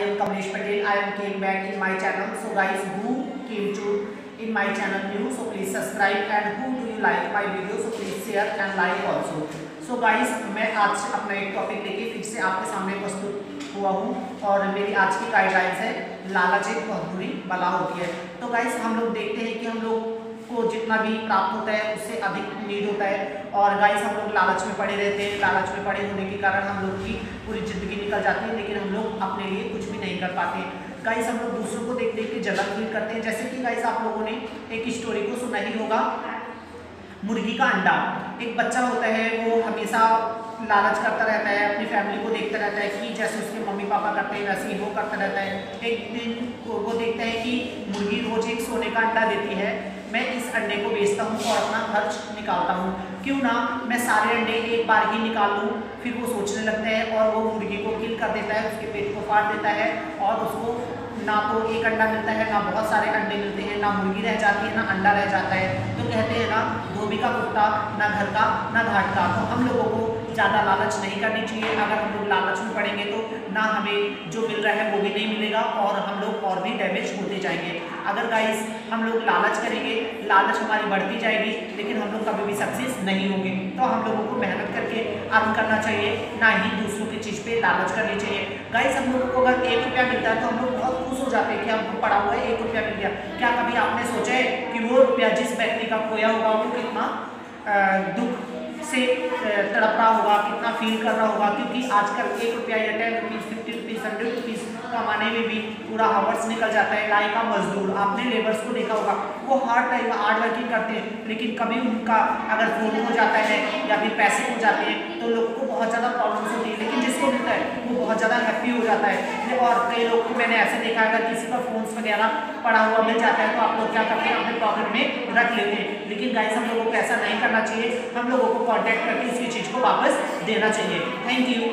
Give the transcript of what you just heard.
am Kamlesh Patel. I am came back in my channel. So guys, who came to in my channel new, so please subscribe, and who do you like my video, so please share and like also. So guys, मैं आज अपना एक topic लेके फिर से आपके सामने प्रस्तुत हुआ हूँ और मेरी आज की गाइडलाइंस है लालच एक बहुत बुरी बला होती है। तो गाइस, हम लोग देखते हैं कि हम लोग को जितना भी प्राप्त होता है उससे अधिक नीड होता है और गाइस हम लोग लालच में पड़े रहते हैं। लालच में पड़े होने के कारण हम लोग की पूरी ज़िंदगी निकल जाती है, लेकिन हम लोग अपने लिए कुछ भी नहीं कर पाते। गाइस, हम लोग दूसरों को देख देख के जलन फील करते हैं। जैसे कि गाइस, आप लोगों ने एक स्टोरी को सुना ही होगा, मुर्गी का अंडा। एक बच्चा होता है, वो हमेशा लालच करता रहता है, अपनी फैमिली को देखता रहता है कि जैसे उसके मम्मी पापा करते हैं वैसे ही वो करता रहता है। एक दिन वो देखता है कि मुर्गी रोज एक सोने का अंडा देती है, मैं इस अंडे को बेचता हूँ और अपना खर्च निकालता हूँ, क्यों ना मैं सारे अंडे एक बार ही निकाल लूँ। फिर वो सोचने लगता है और वो मुर्गी को किल कर देता है, उसके पेट को फाड़ देता है और उसको ना तो एक अंडा मिलता है, ना बहुत सारे अंडे मिलते हैं, ना मुर्गी रह जाती है, ना अंडा रह जाता है। तो कहते हैं ना, धोबी का कुत्ता, ना घर का ना घाट का। तो हम लोगों को ज़्यादा लालच नहीं करनी चाहिए। अगर हम लोग लालच में पड़ेंगे तो ना हमें जो मिल रहा है वो भी नहीं मिलेगा और हम लोग और भी डैमेज होते जाएंगे। अगर गाइस हम लोग लालच करेंगे, लालच हमारी बढ़ती जाएगी, लेकिन हम लोग कभी भी सक्सेस नहीं होंगे। तो हम लोगों को मेहनत करके अर्न करना चाहिए, ना ही दूसरों की चीज़ पे लालच करनी चाहिए। गाइस, हम लोगों को अगर 1 रुपया मिलता है तो हम लोग बहुत खुश हो जाते हैं कि हमको पड़ा हुआ है 1 रुपया मिल गया। क्या कभी आपने सोचा है कि वो रुपया जिस व्यक्ति का खोया होगा वो कितना दुख से तड़प रहा होगा, कितना फील कर रहा होगा? क्योंकि आजकल 1 रुपया या 10 रुपीज़, 50 रुपीज़, 100 रुपीज़ कमाने में भी पूरा हावर्स निकल जाता है। लाइक का मजदूर, आपने लेबर्स को देखा होगा, वो हार्ड वर्किंग करते हैं, लेकिन कभी उनका अगर फोन हो जाता है या फिर पैसे हो जाते हैं तो लोगों को बहुत ज़्यादा प्रॉब्लम्स होती है, लेकिन जिसको मिलता है वो बहुत ज़्यादा हैप्पी हो जाता है। और कई लोग को मैंने ऐसे देखा, अगर किसी का फोन्स वगैरह पड़ा हुआ मिल जाता है तो आप लोग क्या करते हैं, अपने पॉकेट में रख लेते हैं। लेकिन गाइस, हम लोगों को ऐसा नहीं करना चाहिए, हम लोगों को कॉन्टैक्ट करके उसकी चीज़ को वापस देना चाहिए। Thank you.